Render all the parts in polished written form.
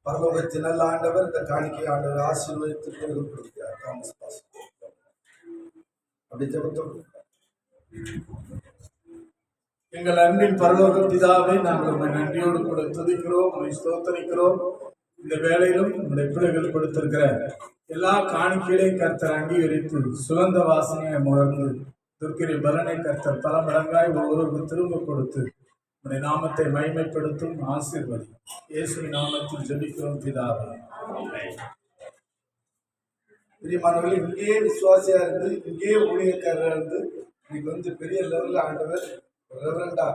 பரலோகத்தின் நல்ல ஆண்டவர் இந்த காணிக்கை ஆண்டவர் ஆசீர்வதித்து கொடுக்கிறார். தாமஸ் பாஸ் அப்படி ஜெபத்தோடு எங்கள் அன்பின் பரலோக பிதாவை நாங்கள் உங்களை நன்றியோடு கூட துதிக்கிறோம், ஸ்தோத்தரிக்கிறோம். இந்த வேளையிலும் உங்களுடைய பிள்ளைகள் கொடுத்திருக்கிற எல்லா காணிக்கைகளையும் கர்த்தர் அங்கீகரித்து சுகந்த வாசனையை முகர்ந்து துர்க்கிரி பலனை கர்த்தர் பல மடங்காய் ஒவ்வொருவருக்கு திரும்ப கொடுத்து உங்களுடைய நாமத்தை மகிமைப்படுத்தும் ஆசீர்வதி. இயேசுவின் நாமத்தில் ஜெபிக்கிறோம் பிதாவே. பிரியமானவர்களே, இங்கேயே விசுவாசியா இருந்து இங்கேயே ஊழியக்காரர் இருந்து இன்னைக்கு பெரிய லெவலில் ஆண்டவர் ரெவரண்டா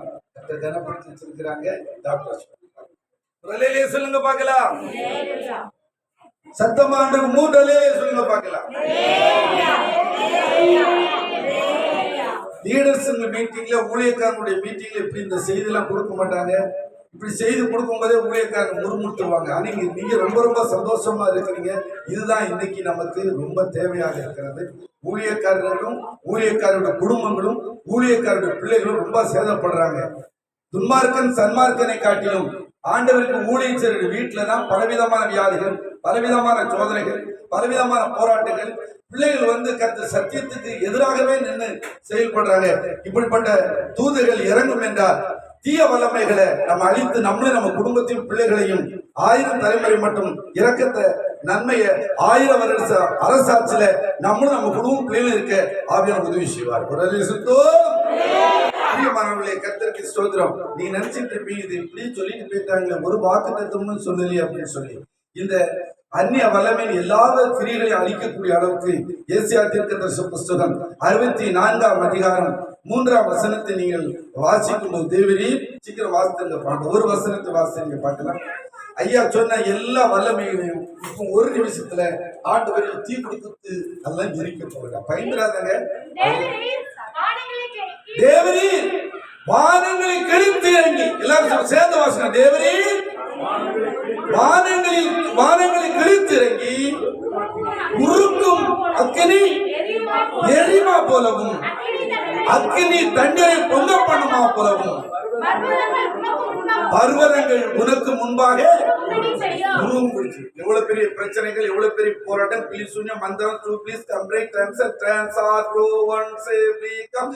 கனப்படுத்தி வச்சிருக்கிறாங்க. டாக்டர் சொல்லுங்க பார்க்கலாம், சத்தமாண்டு 3 சொல்லுங்க பார்க்கலாம். லீடர்ஸ் மீட்டிங்ல ஊழியக்காரனுடைய மீட்டிங்ல இப்படி இந்த செய்தி எல்லாம் கொடுக்க மாட்டாங்க. இப்படி செய்து கொடுக்கும் போதே ஊழியக்காரங்க முறுமுறுத்துவாங்க. நீங்க ரொம்ப ரொம்ப சந்தோஷமா இருக்கிறீங்க. இதுதான் இன்னைக்கு நமக்கு ரொம்ப தேவையாக இருக்கிறது. ஊழியக்காரர்களும் ஊழியக்காரருடைய குடும்பங்களும் ஊழியக்காரருடைய பிள்ளைகளும் ரொம்ப சேதப்படுறாங்க. துன்மார்க்கன் சன்மார்க்கனை காட்டிலும் ஆண்டவருக்கு ஊழியம் செய்கிற வீட்டில தான் பலவிதமான வியாதிகள், பலவிதமான சோதனைகள், பலவிதமான போராட்டங்கள். பிள்ளைகள் கர்த்தர் சத்தியத்துக்கு எதிராகவே நின்று செயல்படுறாங்க. இப்படிப்பட்ட தூதுகள் இறங்கும் என்றால் தீய வல்லமைகளை நம்ம அழித்து நம்மளும் நம்ம குடும்பத்தையும் பிள்ளைகளையும் 1000 தலைமுறை மட்டும் இரக்கத்தை நன்மையை 1000 வருஷ அரசாட்சியில நம்மளும் நம்ம குடும்பம் பிள்ளைகளும் இருக்க ஆவியான உதவி செய்வார். பிரியமானவர்களே, கர்த்தருக்கு ஸ்தோத்திரம். நீங்க நினைச்சிட்டு இருப்பீங்க, இது இப்படி சொல்லிட்டு போயிட்டாங்க, ஒரு வாக்குத்தத்தம்னு சொல்லலையே அப்படின்னு சொல்லி. இந்த அந்நிய வல்லமையின் எல்லா கிரியைகளையும் அழிக்கக்கூடிய அளவுக்கு ஏசியா தீர்க்கதரிசன புஸ்தகம் 64ஆம் அதிகாரம் 3ஆம் வசனத்தை நீங்கள் வாசிக்கும் போது தேவரீ சீக்கிரம் வாசித்து பாருங்க. ஒரு வசனத்தை வாசி நீங்க பார்க்கலாம். ஐயா சொன்ன எல்லா வல்லமைகளையும் இப்போ ஒரு நிமிஷத்துல ஆண்டவரில் தீ கொடுத்து அதெல்லாம் எரிக்க போறாங்க. பயந்துடாதங்க. தேவரீ வானங்களை கிழித்து இறங்கி, எல்லாரும் சேர்ந்து வாசன. தேவரீ வானங்களை கிழித்து இறங்கி உருக்கும் அக்கினி எரிமா போலவும் அக்கினி தண்ணீரை பொங்க பண்ணுமா போலவும் பர்வதங்கள் உனக்கு முன்பாக எவ்வளவு பெரிய பிரச்சனைகள், எவ்வளவு பெரிய போராட்டம். பிளீஸ் சூன்யம் மந்திரம் do please complete transfer bro one சேவி கம்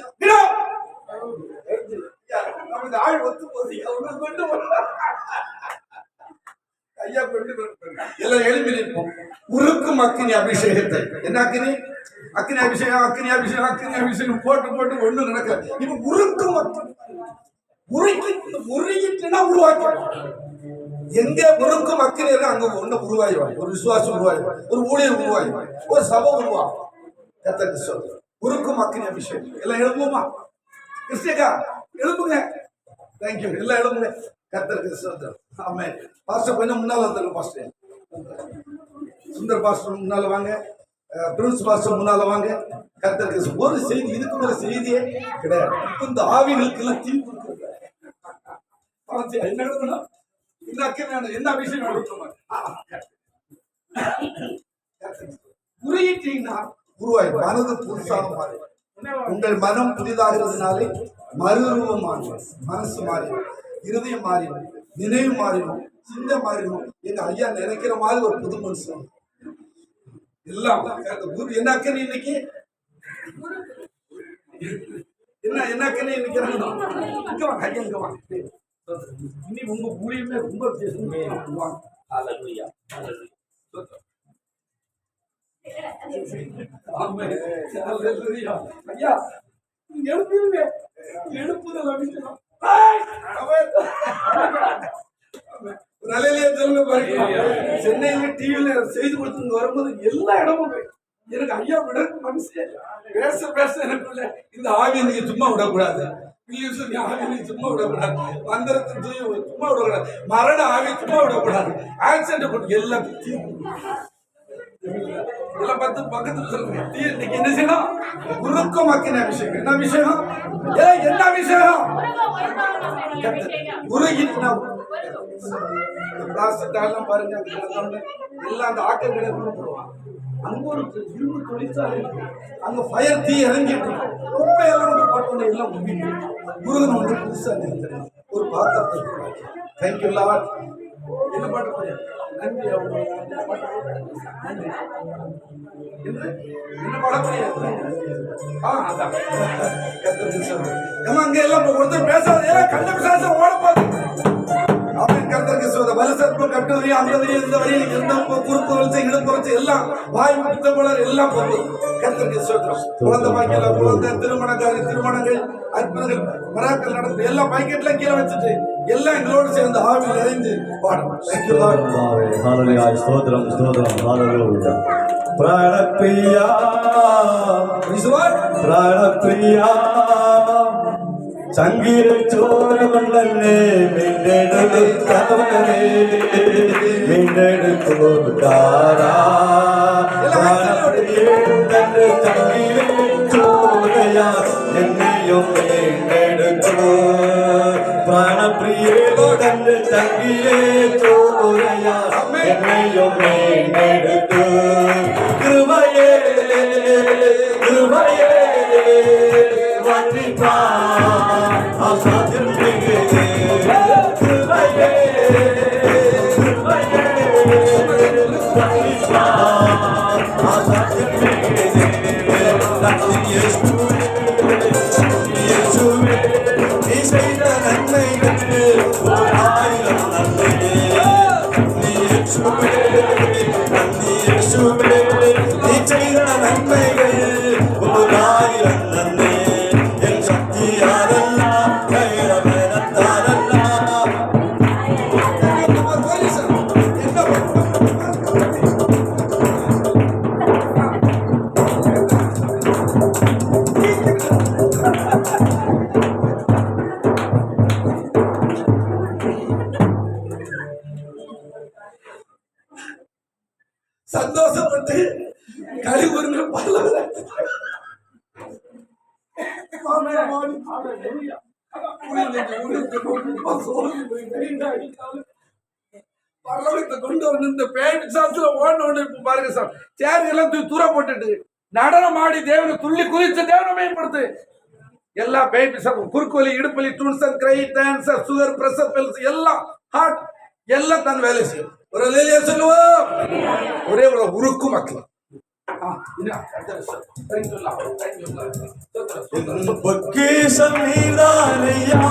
நமக்கு ஆள் ஒத்து போகுது. ஐயா கொண்டு எல்லாம் எழுப்பி நிற்போம். உருக்கும் அக்கினி அபிஷேகத்தை. என்ன அக்கினி? அக்கினி அபிஷேகம், அக்கினி அபிஷேகம், அக்கினி அபிஷேகம் போட்டு போட்டு ஒண்ணு நடக்கல. இப்ப உருக்கும் உருகிட்டுனா உருவாக்கி எங்க உருக்கும் அக்கினி அங்க ஒண்ணு உருவாயிவாங்க. ஒரு விசுவாசம் உருவாயிவாங்க, ஒரு ஊழியர் உருவாயிவாங்க, ஒரு சபை உருவாகும். கர்த்தருக்கு ஸ்தோத்திரம். உருக்கும் அக்கினி அபிஷேகம். எல்லாம் எழுப்புமா? கிறிஸ்டியக்கா எழுப்புங்க. தேங்க்யூ. எல்லாம் எழுப்புங்க. கர்த்தருக்கு ஸ்தோத்திரம். ஆமென். பாஸ்டர் கொஞ்சம் முன்னால வந்துருங்க. பாஸ்டர் சுந்தர் பாஸ்டர் முன்னால வாங்க. பிரின்ஸ் பாஸ்டர் முன்னால வாங்க. கர்த்தருக்கு ஒரு செய்தி, இதுக்கு மேல செய்தியே கிடையாது. இந்த ஆவிகளுக்கு எல்லாம் தீ கொடுக்குறது என்ன எழுதணும்? என்ன அபிஷேகம் உருகிட்டீங்கன்னா உருவாய் மனது புதுசாக மாறி உங்கள் மனம் புதிதாகிறதுனாலே மறுரூபம் மாறும். மனசு மாறிடும், இருதயம் மாறிடும், நினைவு மாறிடும், சிந்தை மாறிடும். எங்க ஐயா நினைக்கிற மாதிரி ஒரு புது மனுஷன் எல்லாம். என்ன அக்கறை இன்னைக்கு? என்ன அக்கறை இன்னைக்கு? இங்க வாங்க ஐயா, இங்க வாங்க. இனி உங்க ஊழியமே ரொம்ப விசேஷம். ஐயா எழுப்புங்க, எழுப்புதல் அபிஷேகம். சென்னையில டிவில செய்தி கொடுத்து வரும்போது எல்லா இடமும் எனக்கு ஐயா விட மனசு பேச எனக்குள்ள இந்த ஆவி நீங்க சும்மா விடக்கூடாது. சும்மா விடக்கூடாது. மந்திரத்தை சும்மா விடக்கூடாது. மரண ஆவி சும்மா விடக்கூடாது. ஆக்சிடென்ட் போட்டு எல்லாம் எல்லாம் பக்கத்துல சொல்லுங்க. இன்னைக்கு என்ன செய்யணும்? உருக்கும் அக்கினி அபிஷேகம். என்ன அபிஷேகம்? என்ன அபிஷேகம்? உருகிட்டு பாருங்க. எல்லாம் அந்த ஆக்கங்களை போடுவாங்க. அங்க ஒரு இரும்பு தொழிற்சாலை, அங்க ஃபயர் தீ இறங்கிட்டு குப்பையெல்லாம் பட்டு எல்லாம் முருகன் புதுசா ஒரு பாத்திரத்தை. Thank you Lord. என்ன பாட்டு நன்றி என்ன படம் அங்க எல்லாம் ஒருத்தர் பேசாத கண்ட பிசாசம் ஓட போகுது அப்படின்னு கர்த்தருக்கு சொல்ற வலசற்பம் கட்டு வரி அந்த வரி இந்த வரி எந்த குறுக்கு வளர்ச்சி இடுப்புறச்சு எல்லாம் வாய் புத்தகங்கள் எல்லாம் போகுது கர்த்தருக்கு சொல்றோம் குழந்தை பாக்கியல குழந்தை திருமணங்கள் அற்புதங்கள் மராக்கள் நடந்து எல்லாம் பாக்கெட்ல கீழே வச்சுட்டு எல்லாம் எங்களோடு சேர்ந்து ஆவில் நிறைந்து பாடும் ஹalleluya ஸ்தோத்திரம் ஸ்தோத்திரம் ஹalleluya பிராணப்பிரியா பிராணப்பிரியா சங்கீத சோரவல்லே மீண்டெடுத்தவரே மீண்டெடுத்தோர்காரா சங்கீத சோரையா என்னையும் மீண்டெடுத்தோ பிராணப்பிரியேடன் சங்கீதே சோரையா என்னையும் மீண்டெடுத்தோ கிருபையே கிருபையே வந்திப்பா சந்தோஷப்பட்டு கழிவுறுங்க பல கொண்டு வந்து இந்த பேண்ட் சாஸ்திர ஓடணும். இப்ப பாருங்க சார், சேர் எல்லாம் தூர போட்டுட்டு நடனம் ஆடி தேவனை துள்ளி குதிச்ச தேவனை மேம்படுத்து. எல்லா பேபி சார் குறுக்குவலி இடுப்பலி டூன்சன் கிரை டான்சர் சுகர் பிரஷர் பெல்ஸ் எல்லாம் ஹார்ட் எல்லாம் தன் வேலை செய்யும். ஒரு லேலியா சொல்லுவோம், ஒரே ஒரு உருக்கு மக்கள் பொக்கிஷம் நீதானையா